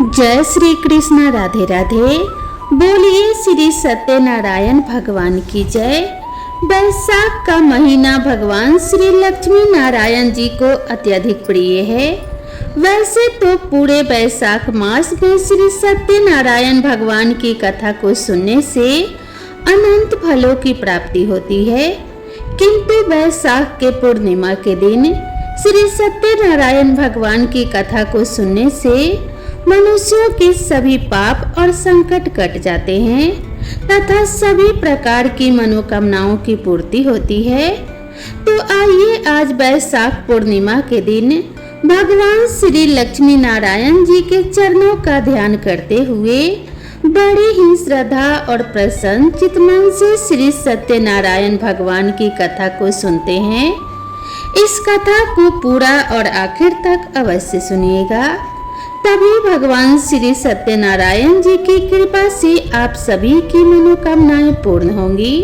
जय श्री कृष्ण। राधे राधे। बोलिए श्री सत्यनारायण भगवान की जय। बैसाख का महीना भगवान श्री लक्ष्मी नारायण जी को अत्यधिक प्रिय है। वैसे तो पूरे बैसाख मास में श्री सत्यनारायण भगवान की कथा को सुनने से अनंत फलों की प्राप्ति होती है, किंतु बैसाख के पूर्णिमा के दिन श्री सत्यनारायण भगवान की कथा को सुनने से मनुष्यों के सभी पाप और संकट कट जाते हैं तथा सभी प्रकार की मनोकामनाओं की पूर्ति होती है। तो आइए आज बैसाख पूर्णिमा के दिन भगवान श्री लक्ष्मी नारायण जी के चरणों का ध्यान करते हुए बड़ी ही श्रद्धा और प्रसन्न चित्तमन से श्री सत्यनारायण भगवान की कथा को सुनते हैं। इस कथा को पूरा और आखिर तक अवश्य सुनिएगा, तभी भगवान श्री सत्यनारायण जी की कृपा से आप सभी की मनोकामनाएं पूर्ण होंगी।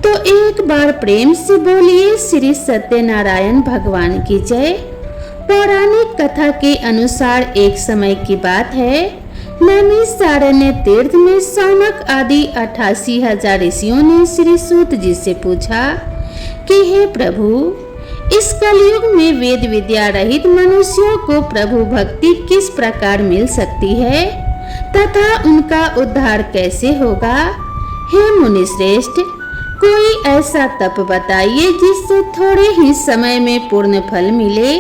तो एक बार प्रेम से बोलिए श्री सत्यनारायण भगवान की जय। पौराणिक कथा के अनुसार एक समय की बात है, नैमिषारण्य तीर्थ में सौनक आदि 88,000 ऋषियों ने श्री सूत जी से पूछा कि हे प्रभु, इस कलयुग में वेद विद्या रहित मनुष्यों को प्रभु भक्ति किस प्रकार मिल सकती है तथा उनका उद्धार कैसे होगा। हे मुनि श्रेष्ठ, कोई ऐसा तप बताइए जिससे थोड़े ही समय में पूर्ण फल मिले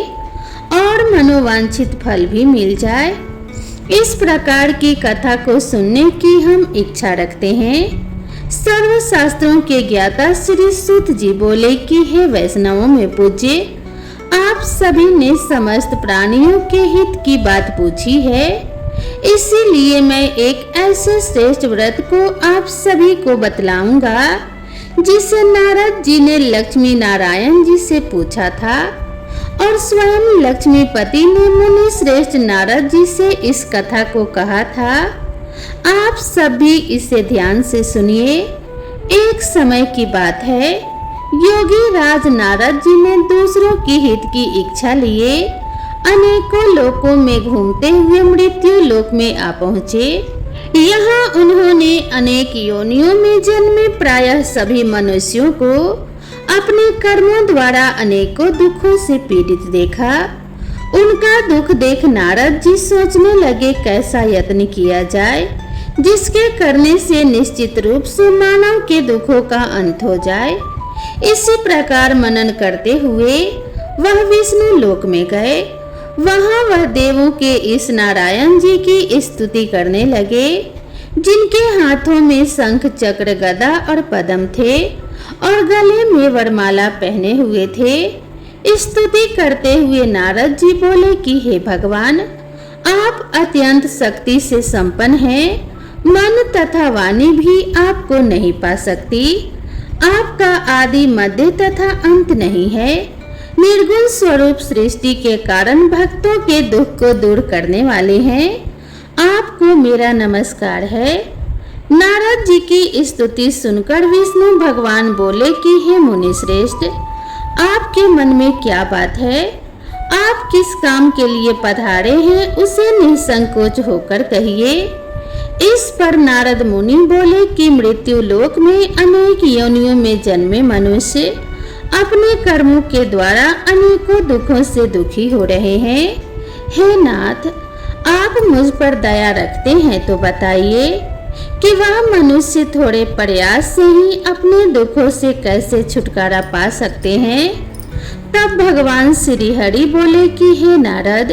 और मनोवांछित फल भी मिल जाए। इस प्रकार की कथा को सुनने की हम इच्छा रखते हैं। सर्व शास्त्रों के ज्ञाता श्री सूत जी बोले कि हे वैष्णवों में पूज्य, आप सभी ने समस्त प्राणियों के हित की बात पूछी है, इसीलिए मैं एक ऐसे श्रेष्ठ व्रत को आप सभी को बतलाऊंगा जिसे नारद जी ने लक्ष्मी नारायण जी से पूछा था और स्वयं लक्ष्मीपति ने मुनि श्रेष्ठ नारद जी से इस कथा को कहा था। आप सभी इसे ध्यान से सुनिए। एक समय की बात है, योगी राज नारद जी ने दूसरों की हित की इच्छा लिए अनेकों लोकों में घूमते हुए मृत्यु लोक में आ पहुँचे। यहाँ उन्होंने अनेक योनियों में जन्मे प्रायः सभी मनुष्यों को अपने कर्मों द्वारा अनेकों दुखों से पीड़ित देखा। उनका दुख देख नारद जी सोचने लगे कैसा यत्न किया जाए जिसके करने से निश्चित रूप से मानव के दुखों का अंत हो जाए। इसी प्रकार मनन करते हुए वह विष्णु लोक में गए। वहां वह देवों के इस नारायण जी की स्तुति करने लगे, जिनके हाथों में शंख चक्र गदा और पद्म थे और गले में वरमाला पहने हुए थे। स्तुति करते हुए नारद जी बोले कि हे भगवान, आप अत्यंत शक्ति से संपन्न हैं, मन तथा वाणी भी आपको नहीं पा सकती। आपका आदि मध्य तथा अंत नहीं है। निर्गुण स्वरूप सृष्टि के कारण भक्तों के दुख को दूर करने वाले हैं। आपको मेरा नमस्कार है। नारद जी की स्तुति सुनकर विष्णु भगवान बोले कि हे मुनि श्रेष्ठ, आपके मन में क्या बात है? आप किस काम के लिए पधारे हैं उसे निसंकोच होकर कहिए। इस पर नारद मुनि बोले कि मृत्यु लोक में अनेक योनियों में जन्मे मनुष्य अपने कर्मों के द्वारा अनेकों दुखों से दुखी हो रहे हैं। हे नाथ, आप मुझ पर दया रखते हैं तो बताइए कि वह मनुष्य थोड़े प्रयास से ही अपने दुखों से कैसे छुटकारा पा सकते हैं। तब भगवान श्री हरि बोले कि हे नारद,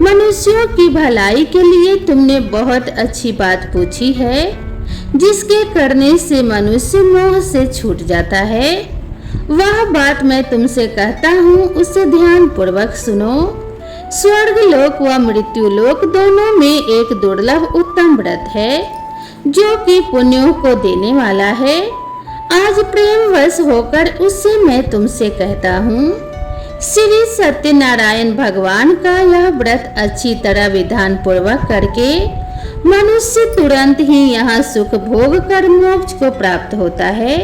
मनुष्यों की भलाई के लिए तुमने बहुत अच्छी बात पूछी है, जिसके करने से मनुष्य मोह से छूट जाता है। वह बात मैं तुमसे कहता हूँ, उसे ध्यान पूर्वक सुनो। स्वर्ग लोक व मृत्यु लोक दोनों में एक दुर्लभ उत्तम व्रत है जो कि पुण्यों को देने वाला है। आज प्रेमवश होकर उससे मैं तुमसे कहता हूँ। श्री सत्यनारायण भगवान का यह व्रत अच्छी तरह विधान पूर्वक करके मनुष्य तुरंत ही यहाँ सुख भोग कर मोक्ष को प्राप्त होता है।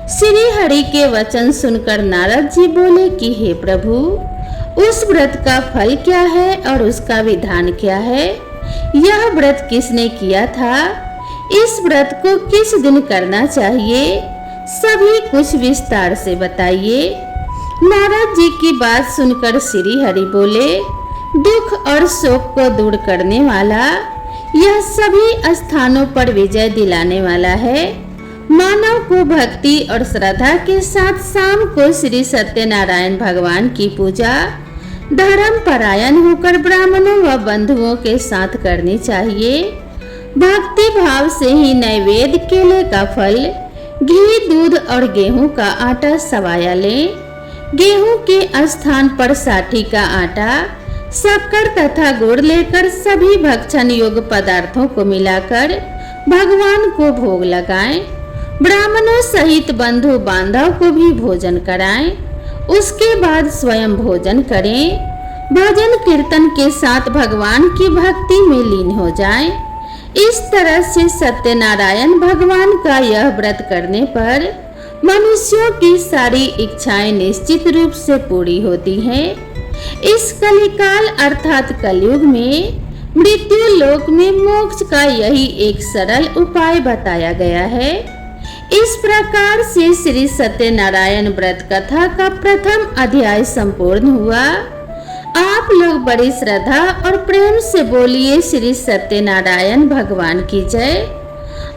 श्री हरि के वचन सुनकर नारद जी बोले कि हे प्रभु, उस व्रत का फल क्या है और उसका विधान क्या है, यह व्रत किसने किया था, इस व्रत को किस दिन करना चाहिए, सभी कुछ विस्तार से बताइए। नारद जी की बात सुनकर श्री हरि बोले, दुख और शोक को दूर करने वाला, यह सभी स्थानों पर विजय दिलाने वाला है। मानव को भक्ति और श्रद्धा के साथ शाम को श्री सत्यनारायण भगवान की पूजा धर्म परायण होकर ब्राह्मणों व बंधुओं के साथ करनी चाहिए। भक्ति भाव से ही नैवेद्य केले का फल, घी, दूध और गेहूं का आटा सवाया लें। गेहूं के स्थान पर साठी का आटा, शक्कर तथा गुड़ लेकर सभी भक्षण योग्य पदार्थों को मिलाकर भगवान को भोग लगाएं। ब्राह्मणों सहित बंधु बांधव को भी भोजन कराएं। उसके बाद स्वयं भोजन करें। भजन कीर्तन के साथ भगवान की भक्ति में लीन हो जाएं। इस तरह से सत्यनारायण भगवान का यह व्रत करने पर मनुष्यों की सारी इच्छाएं निश्चित रूप से पूरी होती हैं। इस कलिकाल अर्थात कलयुग में मृत्यु लोक में मोक्ष का यही एक सरल उपाय बताया गया है। इस प्रकार से श्री सत्यनारायण व्रत कथा का प्रथम अध्याय संपूर्ण हुआ। आप लोग बड़ी श्रद्धा और प्रेम से बोलिए श्री सत्यनारायण भगवान की जय।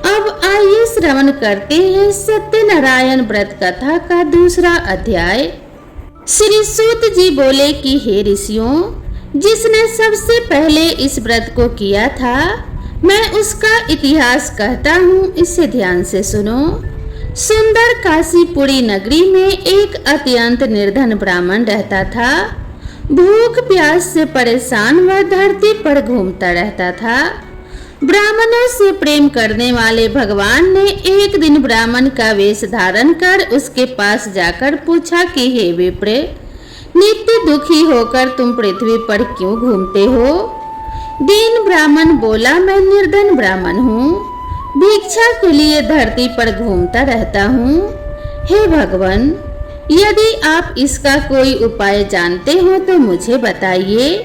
अब आइए श्रवण करते हैं सत्यनारायण व्रत कथा का दूसरा अध्याय। श्री सूत जी बोले कि हे ऋषियों, जिसने सबसे पहले इस व्रत को किया था, मैं उसका इतिहास कहता हूँ, इसे ध्यान से सुनो। सुंदर काशीपुरी नगरी में एक अत्यंत निर्धन ब्राह्मण रहता था। भूख प्यास से परेशान वह धरती पर घूमता रहता था। ब्राह्मणों से प्रेम करने वाले भगवान ने एक दिन ब्राह्मण का वेश धारण कर उसके पास जाकर पूछा कि हे विप्र, नित्य दुखी होकर तुम पृथ्वी पर क्यों घूमते हो? दीन ब्राह्मण बोला, मैं निर्धन ब्राह्मण हूँ, भिक्षा के लिए धरती पर घूमता रहता हूँ। हे भगवान, यदि आप इसका कोई उपाय जानते हो तो मुझे बताइए।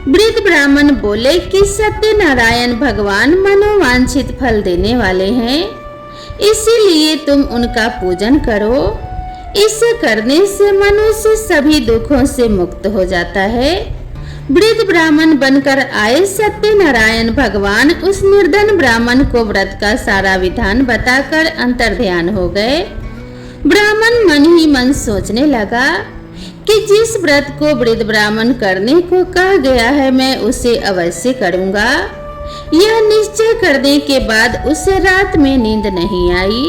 वृद्ध ब्राह्मण बोले कि सत्यनारायण भगवान मनोवांछित फल देने वाले हैं, इसीलिए तुम उनका पूजन करो। इसे करने से मनुष्य सभी दुखों से मुक्त हो जाता है। वृद्ध ब्राह्मण बनकर आए सत्यनारायण भगवान उस निर्धन ब्राह्मण को व्रत का सारा विधान बताकर अंतर्ध्यान हो गए। ब्राह्मण मन ही मन सोचने लगा कि जिस व्रत को वृद्ध ब्राह्मण करने को कहा गया है, मैं उसे अवश्य करूंगा। यह निश्चय करने के बाद उसे रात में नींद नहीं आई।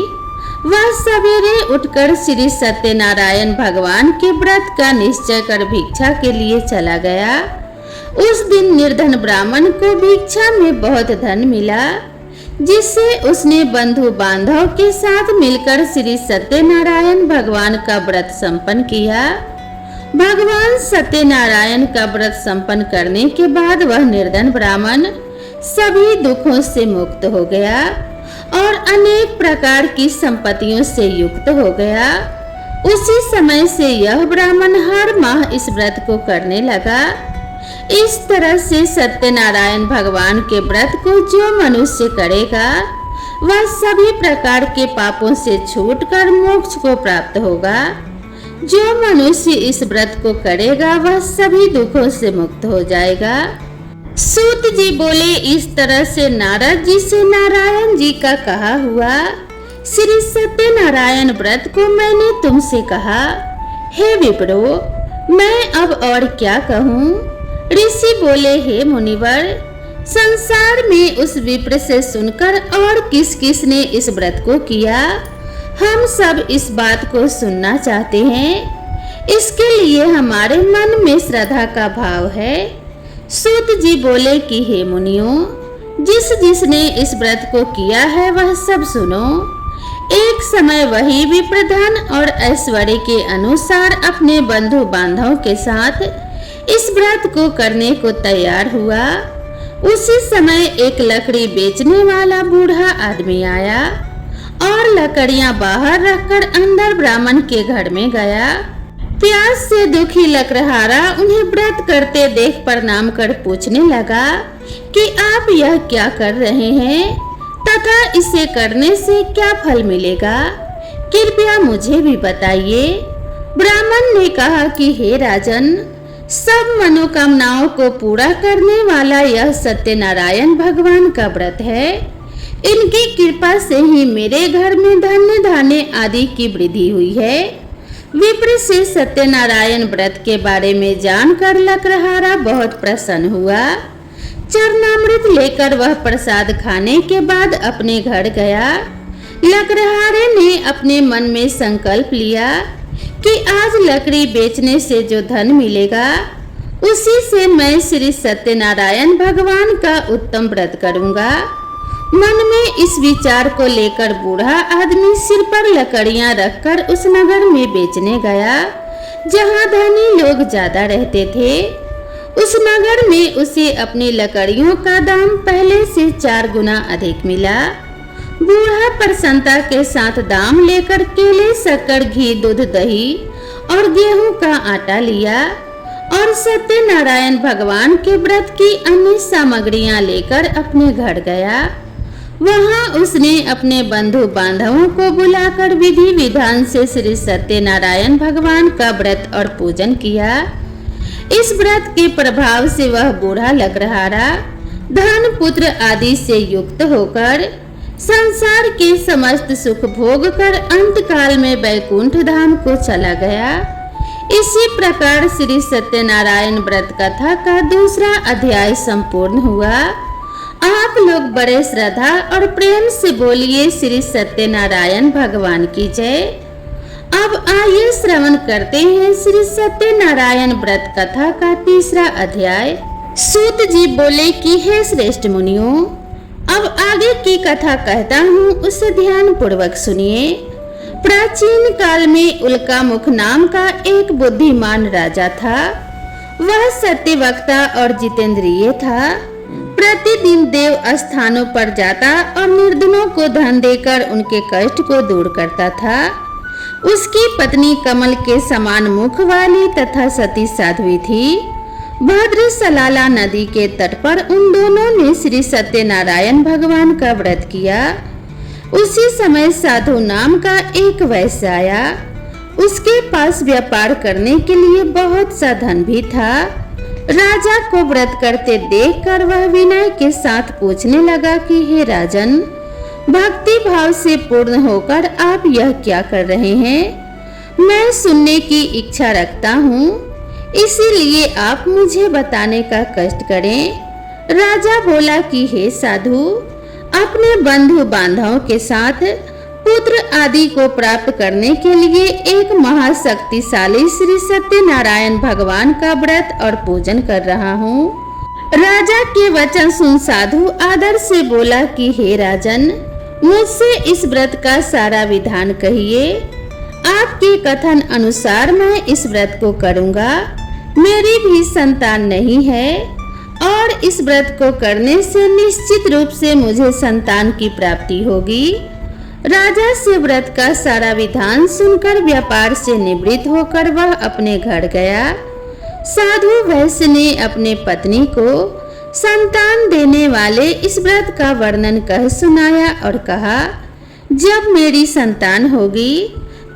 वह सवेरे उठकर श्री सत्यनारायण भगवान के व्रत का निश्चय कर भिक्षा के लिए चला गया। उस दिन निर्धन ब्राह्मण को भिक्षा में बहुत धन मिला, जिससे उसने बंधु बांधव के साथ मिलकर श्री सत्यनारायण भगवान का व्रत संपन्न किया। भगवान सत्यनारायण का व्रत संपन्न करने के बाद वह निर्धन ब्राह्मण सभी दुखों से मुक्त हो गया और अनेक प्रकार की संपत्तियों से युक्त हो गया। उसी समय से यह ब्राह्मण हर माह इस व्रत को करने लगा। इस तरह से सत्यनारायण भगवान के व्रत को जो मनुष्य करेगा, वह सभी प्रकार के पापों से छूटकर मोक्ष को प्राप्त होगा। जो मनुष्य इस व्रत को करेगा, वह सभी दुखों से मुक्त हो जाएगा। सूत जी बोले, इस तरह से नारद जी से नारायण जी का कहा हुआ श्री सत्यनारायण व्रत को मैंने तुमसे कहा। हे विप्रो, मैं अब और क्या कहूँ? ऋषि बोले, हे मुनिवर, संसार में उस विप्र से सुनकर और किस किस ने इस व्रत को किया, हम सब इस बात को सुनना चाहते हैं। इसके लिए हमारे मन में श्रद्धा का भाव है। सूत जी बोले कि हे मुनियों, जिस जिसने इस व्रत को किया है वह सब सुनो। एक समय वही विप्र धन और ऐश्वर्य के अनुसार अपने बंधु बांधव के साथ इस व्रत को करने को तैयार हुआ। उसी समय एक लकड़ी बेचने वाला बूढ़ा आदमी आया और लकड़ियां बाहर रखकर अंदर ब्राह्मण के घर में गया। प्यास से दुखी लकड़हारा उन्हें व्रत करते देख प्रणाम कर पूछने लगा कि आप यह क्या कर रहे हैं तथा इसे करने से क्या फल मिलेगा, कृपया मुझे भी बताइए। ब्राह्मण ने कहा कि हे राजन, सब मनोकामनाओं को पूरा करने वाला यह सत्यनारायण भगवान का व्रत है। इनकी कृपा से ही मेरे घर में धन्य धान्य आदि की वृद्धि हुई है। विप्र से सत्यनारायण व्रत के बारे में जानकर लकड़हारा बहुत प्रसन्न हुआ। चरणामृत लेकर वह प्रसाद खाने के बाद अपने घर गया। लकड़हारे ने अपने मन में संकल्प लिया कि आज लकड़ी बेचने से जो धन मिलेगा उसी से मैं श्री सत्यनारायण भगवान का उत्तम व्रत करूंगा। मन में इस विचार को लेकर बूढ़ा आदमी सिर पर लकड़ियां रखकर उस नगर में बेचने गया जहां धनी लोग ज्यादा रहते थे। उस नगर में उसे अपनी लकड़ियों का दाम पहले से 4 गुना अधिक मिला। बूढ़ा प्रसन्नता के साथ दाम लेकर केले, शक्कर, घी, दूध, दही और गेहूं का आटा लिया और सत्यनारायण भगवान के व्रत की अन्य सामग्रियां लेकर अपने घर गया। वहां उसने अपने बंधु बांधवों को बुलाकर विधि विधान से श्री सत्यनारायण भगवान का व्रत और पूजन किया। इस व्रत के प्रभाव से वह बूढ़ा लकड़हारा धन, पुत्र आदि से युक्त होकर संसार के समस्त सुख भोग कर अंत काल में वैकुंठ धाम को चला गया। इसी प्रकार श्री सत्यनारायण व्रत कथा का दूसरा अध्याय संपूर्ण हुआ। आप लोग बड़े श्रद्धा और प्रेम से बोलिए श्री सत्यनारायण भगवान की जय। अब आइए श्रवण करते हैं श्री सत्यनारायण व्रत कथा का तीसरा अध्याय। सूत जी बोले कि हे श्रेष्ठ मुनियों, अब आगे की कथा कहता हूँ, उसे ध्यान पूर्वक सुनिए। प्राचीन काल में उल्कामुख नाम का एक बुद्धिमान राजा था। वह सत्यवक्ता और जितेंद्रिय था। प्रतिदिन देव स्थानों पर जाता और निर्धनों को धन देकर उनके कष्ट को दूर करता था। उसकी पत्नी कमल के समान मुख वाली तथा सती साध्वी थी। भद्र सलाला नदी के तट पर उन दोनों ने श्री सत्यनारायण भगवान का व्रत किया। उसी समय साधु नाम का एक वैश्य आया। उसके पास व्यापार करने के लिए बहुत सा धन भी था। राजा को व्रत करते देखकर वह विनय के साथ पूछने लगा कि हे राजन, भक्ति भाव से पूर्ण होकर आप यह क्या कर रहे हैं? मैं सुनने की इच्छा रखता हूँ, इसीलिए आप मुझे बताने का कष्ट करें। राजा बोला कि हे साधु, अपने बंधु बांधवों के साथ पुत्र आदि को प्राप्त करने के लिए एक महाशक्तिशाली श्री सत्यनारायण भगवान का व्रत और पूजन कर रहा हूँ। राजा के वचन सुन साधु आदर से बोला कि हे राजन, मुझसे इस व्रत का सारा विधान कहिए। आपके कथन अनुसार मैं इस व्रत को करूँगा। मेरी भी संतान नहीं है और इस व्रत को करने से निश्चित रूप से मुझे संतान की प्राप्ति होगी। राजा से व्रत का सारा विधान सुनकर व्यापार से निवृत्त होकर वह अपने घर गया। साधु वैश्य ने अपने पत्नी को संतान देने वाले इस व्रत का वर्णन कह सुनाया और कहा, जब मेरी संतान होगी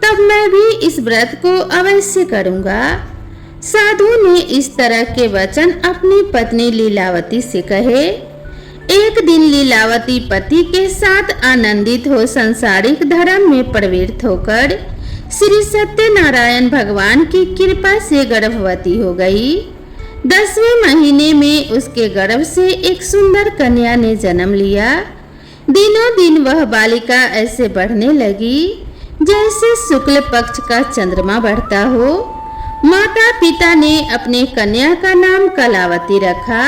तब मैं भी इस व्रत को अवश्य करूँगा। साधु ने इस तरह के वचन अपनी पत्नी लीलावती से कहे। एक दिन लीलावती पति के साथ आनंदित हो संसारिक धर्म में प्रवृत्त होकर श्री सत्यनारायण भगवान की कृपा से गर्भवती हो गई। 10वें महीने में उसके गर्भ से एक सुंदर कन्या ने जन्म लिया। दिनों दिन वह बालिका ऐसे बढ़ने लगी जैसे शुक्ल पक्ष का चंद्रमा बढ़ता हो। माता पिता ने अपने कन्या का नाम कलावती रखा।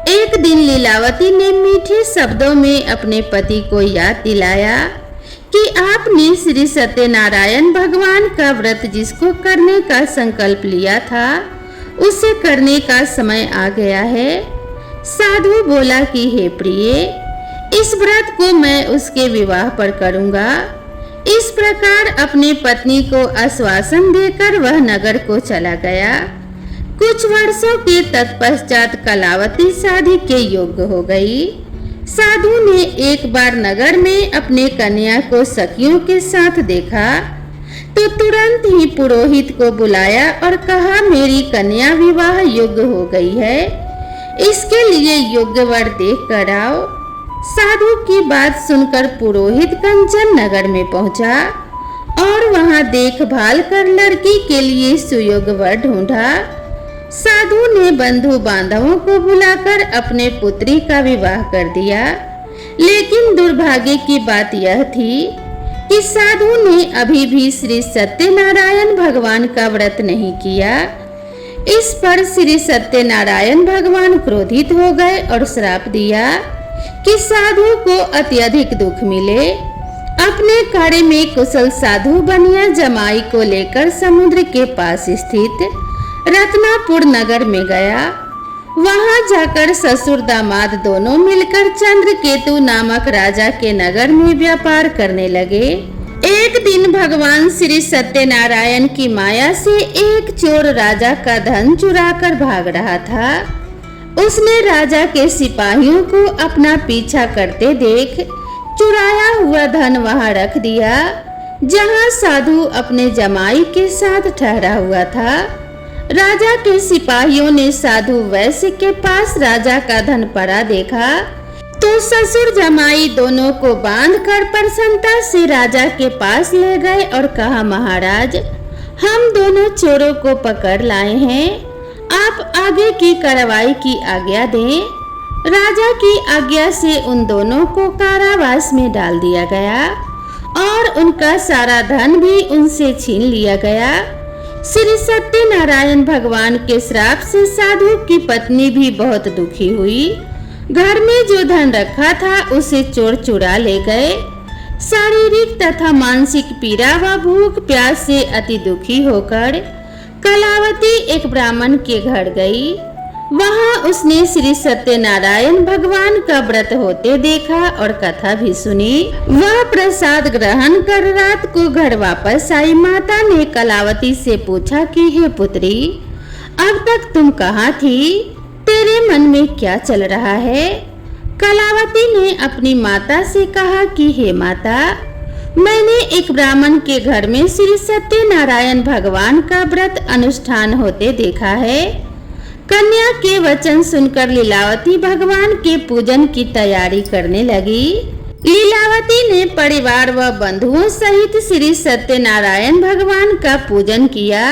एक दिन लीलावती ने मीठे शब्दों में अपने पति को याद दिलाया कि आपने श्री सत्यनारायण भगवान का व्रत जिसको करने का संकल्प लिया था उसे करने का समय आ गया है। साधु बोला कि हे प्रिय, इस व्रत को मैं उसके विवाह पर करूँगा। इस प्रकार अपनी पत्नी को आश्वासन देकर वह नगर को चला गया। कुछ वर्षों के तत्पश्चात कलावती शादी के योग्य हो गई। साधु ने एक बार नगर में अपने कन्या को सखियों के साथ देखा तो तुरंत ही पुरोहित को बुलाया और कहा, मेरी कन्या विवाह योग्य हो गई है, इसके लिए योग्य वर देख कर आओ। साधु की बात सुनकर पुरोहित कंचन नगर में पहुंचा और वहां देखभाल कर लड़की के लिए सुयोग्य वर ढूंढा। साधु ने बंधु बांधवों को बुलाकर अपने पुत्री का विवाह कर दिया, लेकिन दुर्भाग्य की बात यह थी कि साधु ने अभी भी श्री सत्यनारायण भगवान का व्रत नहीं किया। इस पर श्री सत्यनारायण भगवान क्रोधित हो गए और श्राप दिया कि साधु को अत्यधिक दुख मिले। अपने कार्य में कुशल साधु बनिया जमाई को लेकर समुद्र के पास स्थित रत्नापुर नगर में गया। वहां जाकर ससुर दामाद दोनों मिलकर चंद्रकेतु नामक राजा के नगर में व्यापार करने लगे। एक दिन भगवान श्री सत्यनारायण की माया से एक चोर राजा का धन चुराकर भाग रहा था। उसने राजा के सिपाहियों को अपना पीछा करते देख चुराया हुआ धन वहां रख दिया, जहां साधु अपने जमाई के साथ ठहरा हुआ था। राजा के सिपाहियों ने साधु वैश्य के पास राजा का धन पड़ा देखा तो ससुर जमाई दोनों को बांधकर प्रसन्नता से राजा के पास ले गए और कहा, महाराज, हम दोनों चोरों को पकड़ लाए हैं, आप आगे की कार्रवाई की आज्ञा दें। राजा की आज्ञा से उन दोनों को कारावास में डाल दिया गया और उनका सारा धन भी उनसे छीन लिया गया। श्री सत्यनारायण भगवान के श्राप से साधु की पत्नी भी बहुत दुखी हुई। घर में जो धन रखा था उसे चोर चुरा ले गए। शारीरिक तथा मानसिक पीड़ा व भूख प्यास से अति दुखी होकर कलावती एक ब्राह्मण के घर गई। वहां उसने श्री सत्यनारायण भगवान का व्रत होते देखा और कथा भी सुनी। वह प्रसाद ग्रहण कर रात को घर वापस आई। माता ने कलावती से पूछा कि हे पुत्री, अब तक तुम कहाँ थी? तेरे मन में क्या चल रहा है? कलावती ने अपनी माता से कहा कि हे माता, मैंने एक ब्राह्मण के घर में श्री सत्यनारायण भगवान का व्रत अनुष्ठान होते देखा है। कन्या के वचन सुनकर लीलावती भगवान के पूजन की तैयारी करने लगी। लीलावती ने परिवार व बंधुओं सहित श्री सत्यनारायण भगवान का पूजन किया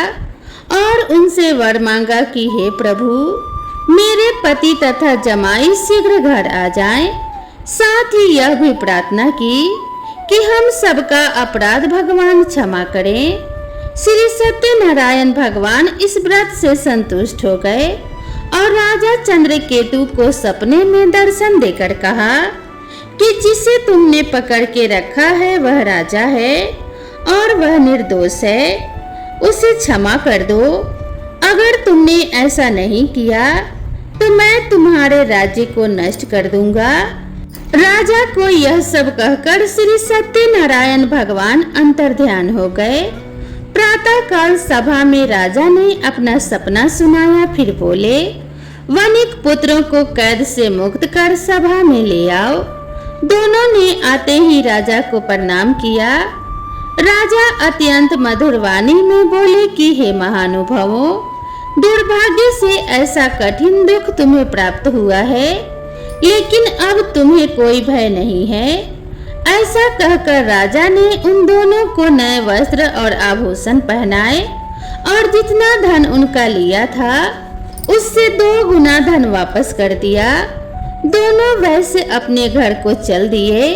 और उनसे वर मांगा कि हे प्रभु, मेरे पति तथा जमाई शीघ्र घर आ जाएं। साथ ही यह भी प्रार्थना की कि हम सबका अपराध भगवान क्षमा करें। श्री सत्यनारायण भगवान इस व्रत से संतुष्ट हो गए और राजा चंद्रकेतु को सपने में दर्शन देकर कहा कि जिसे तुमने पकड़ के रखा है वह राजा है और वह निर्दोष है, उसे क्षमा कर दो। अगर तुमने ऐसा नहीं किया तो मैं तुम्हारे राज्य को नष्ट कर दूंगा। राजा को यह सब कहकर श्री सत्यनारायण भगवान अंतर्ध्यान हो गए। प्रातः काल सभा में राजा ने अपना सपना सुनाया। फिर बोले, वनिक पुत्रों को कैद से मुक्त कर सभा में ले आओ। दोनों ने आते ही राजा को प्रणाम किया। राजा अत्यंत मधुर वाणी में बोले कि हे महानुभावों, दुर्भाग्य से ऐसा कठिन दुख तुम्हें प्राप्त हुआ है, लेकिन अब तुम्हें कोई भय नहीं है। ऐसा कहकर राजा ने उन दोनों को नए वस्त्र और आभूषण पहनाए और जितना धन उनका लिया था उससे 2 गुना धन वापस कर दिया। दोनों वैसे अपने घर को चल दिए।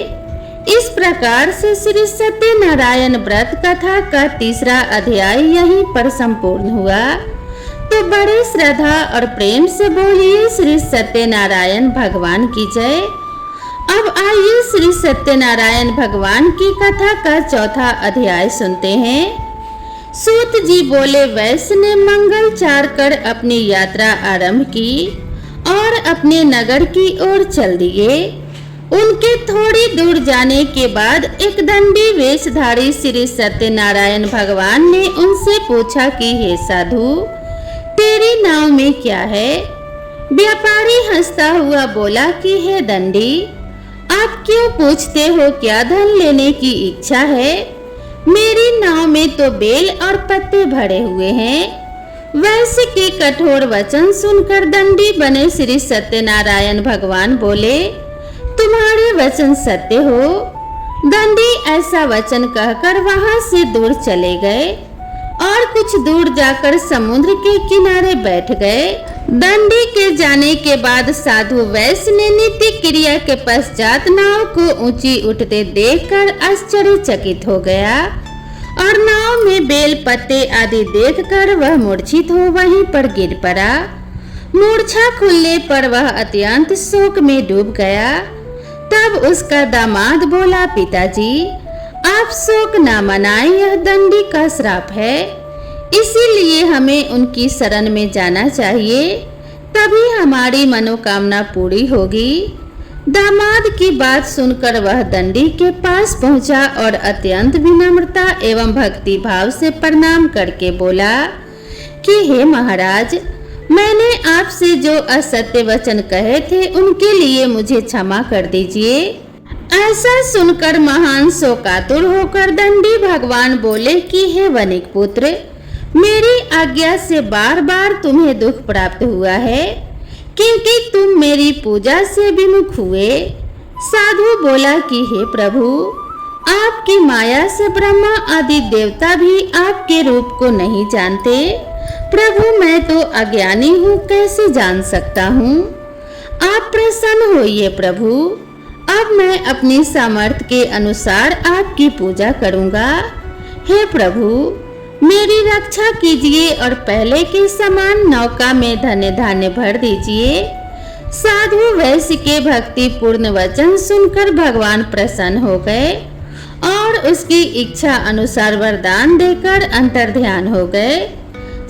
इस प्रकार से श्री सत्यनारायण व्रत कथा का 3रा अध्याय यहीं पर संपूर्ण हुआ। तो बड़े श्रद्धा और प्रेम से बोलिए श्री सत्यनारायण भगवान की जय। अब आइए श्री सत्यनारायण भगवान की कथा का 4था अध्याय सुनते हैं। सूत जी बोले, वैश्य ने मंगल चार कर अपनी यात्रा आरंभ की और अपने नगर की ओर चल दिए। उनके थोड़ी दूर जाने के बाद एक दंडी वेशधारी श्री सत्यनारायण भगवान ने उनसे पूछा कि हे साधु, तेरी नाव में क्या है? व्यापारी हंसता हुआ बोला कि हे दंडी, आप क्यों पूछते हो, क्या धन लेने की इच्छा है? मेरी नाव में तो बेल और पत्ते भरे हुए हैं। वैश्य के कठोर वचन सुनकर दंडी बने श्री सत्यनारायण भगवान बोले, तुम्हारे वचन सत्य हो। दंडी ऐसा वचन कहकर वहां से दूर चले गए और कुछ दूर जाकर समुद्र के किनारे बैठ गए। दंडी के जाने के बाद साधु वैश्य ने नित्य क्रिया के पश्चात नाव को ऊंची उठते देखकर आश्चर्यचकित हो गया और नाव में बेल पत्ते आदि देखकर वह मूर्छित हो वहीं पर गिर पड़ा। मूर्छा खुलने पर वह अत्यंत शोक में डूब गया। तब उसका दामाद बोला, पिताजी, आप शोक न मनाएं, यह दंडी का श्राप है, इसीलिए हमें उनकी शरण में जाना चाहिए, तभी हमारी मनोकामना पूरी होगी। दामाद की बात सुनकर वह दंडी के पास पहुंचा और अत्यंत विनम्रता एवं भक्ति भाव से प्रणाम करके बोला कि हे महाराज, मैंने आपसे जो असत्य वचन कहे थे उनके लिए मुझे क्षमा कर दीजिए। ऐसा सुनकर महान शोकातुर होकर दंडी भगवान बोले कि हे वनिक पुत्र, मेरी आज्ञा से बार बार तुम्हें दुख प्राप्त हुआ है क्योंकि तुम मेरी पूजा से विमुख हुए। साधु बोला कि हे प्रभु, आपकी माया से ब्रह्मा आदि देवता भी आपके रूप को नहीं जानते। प्रभु, मैं तो अज्ञानी हूँ, कैसे जान सकता हूँ? आप प्रसन्न होइए प्रभु, अब मैं अपनी सामर्थ्य के अनुसार आपकी पूजा करूँगा। हे प्रभु, मेरी रक्षा कीजिए और पहले के समान नौका में धन्य धान्य भर दीजिए। साधु वैश्य के भक्ति पूर्ण वचन सुनकर भगवान प्रसन्न हो गए और उसकी इच्छा अनुसार वरदान देकर अंतर्ध्यान हो गए।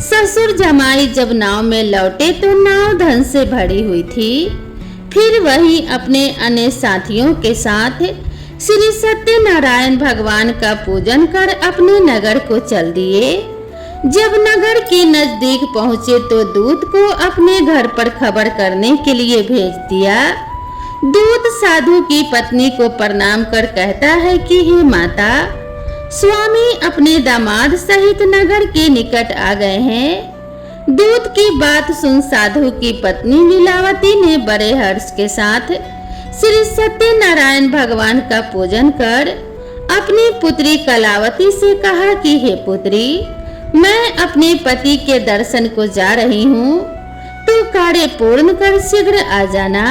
ससुर जमाई जब नाव में लौटे तो नाव धन से भरी हुई थी। फिर वही अपने अन्य साथियों के साथ श्री सत्यनारायण भगवान का पूजन कर अपने नगर को चल दिए। जब नगर के नजदीक पहुँचे तो दूत को अपने घर पर खबर करने के लिए भेज दिया। दूत साधु की पत्नी को प्रणाम कर कहता है कि हे माता, स्वामी अपने दामाद सहित नगर के निकट आ गए हैं। दूत की बात सुन साधु की पत्नी लीलावती ने बड़े हर्ष के साथ श्री सत्यनारायण भगवान का पूजन कर अपनी पुत्री कलावती से कहा कि हे पुत्री, मैं अपने पति के दर्शन को जा रही हूँ, तू कार्य पूर्ण कर शीघ्र आ जाना।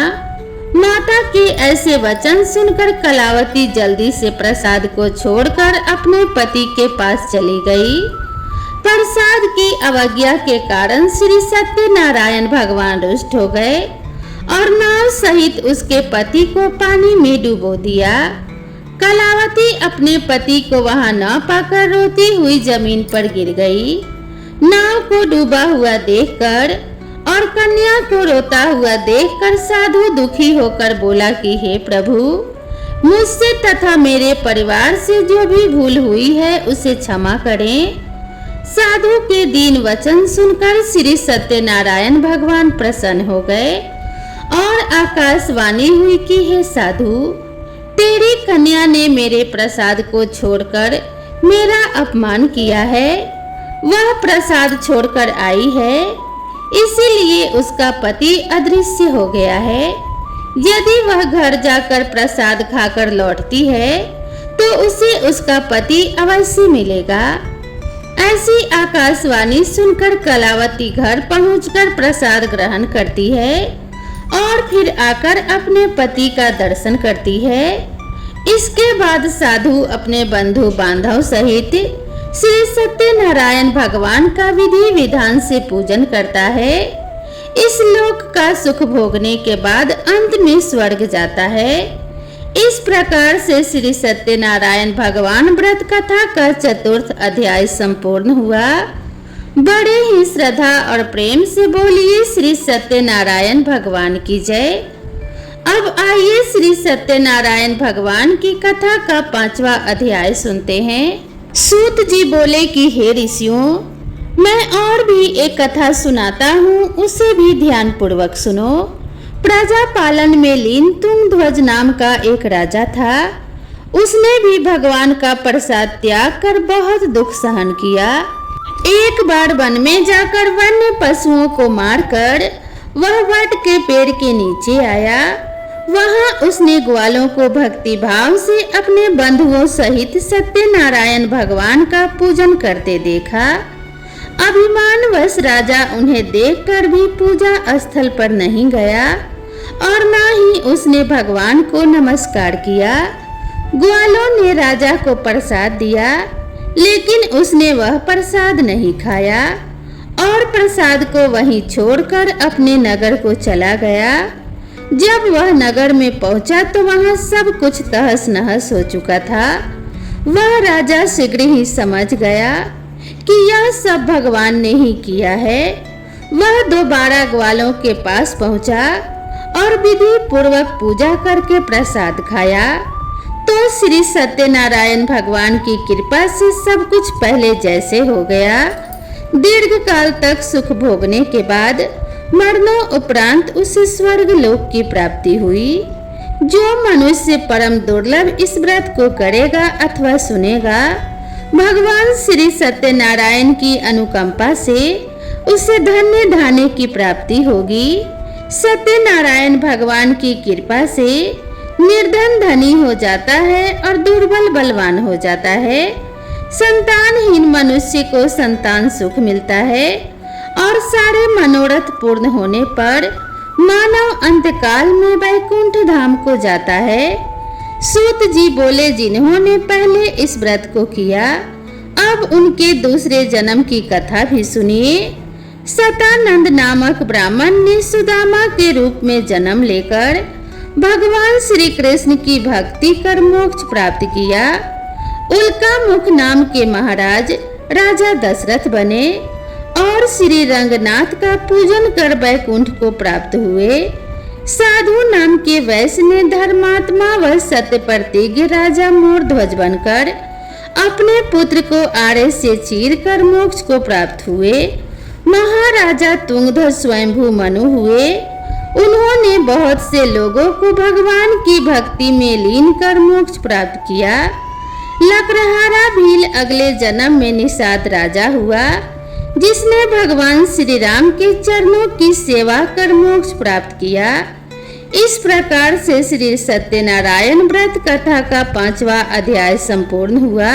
माता के ऐसे वचन सुनकर कलावती जल्दी से प्रसाद को छोड़कर अपने पति के पास चली गई। प्रसाद की अवज्ञा के कारण श्री सत्यनारायण भगवान रुष्ट हो गए और नाव सहित उसके पति को पानी में डुबो दिया। कलावती अपने पति को वहां न पाकर रोती हुई जमीन पर गिर गई। नाव को डूबा हुआ देखकर और कन्या को रोता हुआ देखकर साधु दुखी होकर बोला कि हे प्रभु, मुझसे तथा मेरे परिवार से जो भी भूल हुई है उसे क्षमा करें। साधु के दीन वचन सुनकर श्री सत्यनारायण भगवान प्रसन्न हो गए और आकाशवाणी हुई कि हे साधु, तेरी कन्या ने मेरे प्रसाद को छोड़कर मेरा अपमान किया है। वह प्रसाद छोड़कर आई है, इसीलिए उसका पति अदृश्य हो गया है। यदि वह घर जाकर प्रसाद खाकर लौटती है तो उसे उसका पति अवश्य मिलेगा। ऐसी आकाशवाणी सुनकर कलावती घर पहुंचकर प्रसाद ग्रहण करती है और फिर आकर अपने पति का दर्शन करती है। इसके बाद साधु अपने बंधु बांधव सहित श्री सत्यनारायण भगवान का विधि विधान से पूजन करता है। इस लोक का सुख भोगने के बाद अंत में स्वर्ग जाता है। इस प्रकार से श्री सत्यनारायण भगवान व्रत कथा का चतुर्थ अध्याय संपूर्ण हुआ। बड़े ही श्रद्धा और प्रेम से बोलिए श्री सत्यनारायण भगवान की जय। अब आइए श्री सत्यनारायण भगवान की कथा का 5वां अध्याय सुनते हैं। सूत जी बोले कि हे ऋषियों, मैं और भी एक कथा सुनाता हूँ, उसे भी ध्यान पूर्वक सुनो। प्रजा पालन में लीन तुंगध्वज नाम का एक राजा था। उसने भी भगवान का प्रसाद त्याग कर बहुत दुख सहन किया। एक बार वन में जाकर वन्य पशुओं को मारकर वह वट के पेड़ के नीचे आया। वहां उसने ग्वालों को भक्ति भाव से अपने बंधुओं सहित सत्यनारायण भगवान का पूजन करते देखा। अभिमानवश राजा उन्हें देखकर भी पूजा स्थल पर नहीं गया और न ही उसने भगवान को नमस्कार किया। ग्वालों ने राजा को प्रसाद दिया, लेकिन उसने वह प्रसाद नहीं खाया और प्रसाद को वहीं छोड़कर अपने नगर को चला गया। जब वह नगर में पहुंचा तो वहां सब कुछ तहस नहस हो चुका था। वह राजा शीघ्र ही समझ गया कि यह सब भगवान ने ही किया है। वह दोबारा ग्वालों के पास पहुंचा और विधि पूर्वक पूजा करके प्रसाद खाया तो श्री सत्यनारायण भगवान की कृपा से सब कुछ पहले जैसे हो गया। दीर्घ काल तक सुख भोगने के बाद मरणों उपरांत उसे स्वर्ग लोक की प्राप्ति हुई। जो मनुष्य परम दुर्लभ इस व्रत को करेगा अथवा सुनेगा, भगवान श्री सत्यनारायण की अनुकंपा से उसे धन्य धान्य की प्राप्ति होगी। सत्यनारायण भगवान की कृपा से निर्धन धनी हो जाता है और दुर्बल बलवान हो जाता है। संतानहीन मनुष्य को संतान सुख मिलता है और सारे मनोरथ पूर्ण होने पर मानव अंतकाल में वैकुंठ धाम को जाता है। सूत जी बोले, जिन्होंने पहले इस व्रत को किया, अब उनके दूसरे जन्म की कथा भी सुनिए। सतानंद नामक ब्राह्मण ने सुदामा के रूप में जन्म लेकर भगवान श्री कृष्ण की भक्ति कर मोक्ष प्राप्त किया। उल्का मुख नाम के महाराज राजा दशरथ बने और श्री रंगनाथ का पूजन कर वैकुंठ को प्राप्त हुए। साधु नाम के वैश्य ने धर्मात्मा व सत्य प्रतिज्ञ राजा मोरध्वज बनकर अपने पुत्र को आड़े से चीर कर मोक्ष को प्राप्त हुए। महाराजा तुंगध्वज स्वयंभू मनु हुए। उन्होंने बहुत से लोगों को भगवान की भक्ति में लीन कर मोक्ष प्राप्त किया। लकड़हारा भील अगले जन्म में निषाद राजा हुआ, जिसने भगवान श्री राम के चरणों की सेवा कर मोक्ष प्राप्त किया। इस प्रकार से श्री सत्यनारायण व्रत कथा का 5वां अध्याय संपूर्ण हुआ।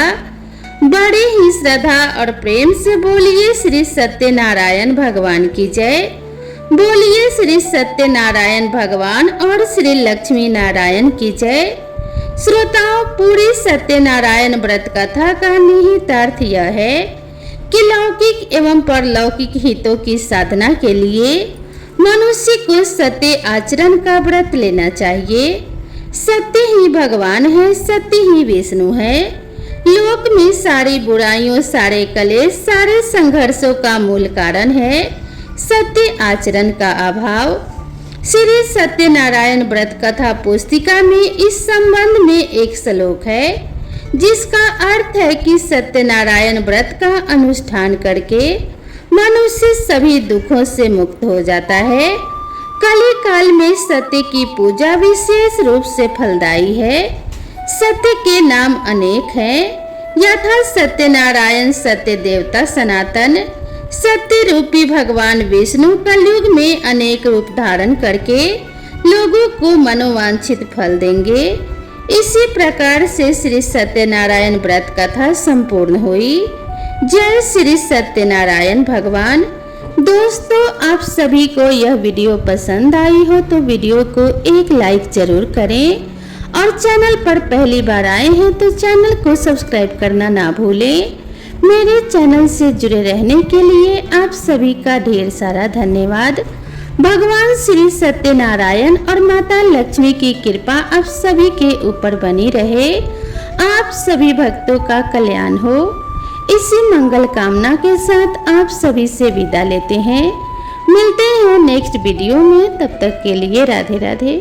बड़ी ही श्रद्धा और प्रेम से बोलिए श्री सत्यनारायण भगवान की जय। बोलिए श्री सत्यनारायण भगवान और श्री लक्ष्मी नारायण की जय। श्रोताओं, पूरी सत्यनारायण व्रत कथा का निहित अर्थ यह है कि लौकिक एवं परलौकिक हितों की साधना के लिए मनुष्य को सत्य आचरण का व्रत लेना चाहिए। सत्य ही भगवान है, सत्य ही विष्णु है। लोक में सारी बुराइयों, सारे कलेश, सारे संघर्षों का मूल कारण है सत्य आचरण का अभाव। श्री सत्यनारायण व्रत कथा पुस्तिका में इस संबंध में एक श्लोक है, जिसका अर्थ है कि सत्यनारायण व्रत का अनुष्ठान करके मनुष्य सभी दुखों से मुक्त हो जाता है। कली काल में सत्य की पूजा विशेष रूप से फलदायी है। सत्य के नाम अनेक हैं, यथा सत्यनारायण, सत्य देवता सनातन, सत्य रूपी भगवान विष्णु कलयुग में अनेक रूप धारण करके लोगों को मनोवांछित फल देंगे। इसी प्रकार से श्री सत्यनारायण व्रत कथा संपूर्ण हुई। जय श्री सत्यनारायण भगवान। दोस्तों, आप सभी को यह वीडियो पसंद आई हो तो वीडियो को एक लाइक जरूर करें और चैनल पर पहली बार आए हैं तो चैनल को सब्सक्राइब करना ना भूलें। मेरे चैनल से जुड़े रहने के लिए आप सभी का ढेर सारा धन्यवाद। भगवान श्री सत्यनारायण और माता लक्ष्मी की कृपा आप सभी के ऊपर बनी रहे। आप सभी भक्तों का कल्याण हो। इसी मंगल कामना के साथ आप सभी से विदा लेते हैं। मिलते हैं नेक्स्ट वीडियो में, तब तक के लिए राधे राधे।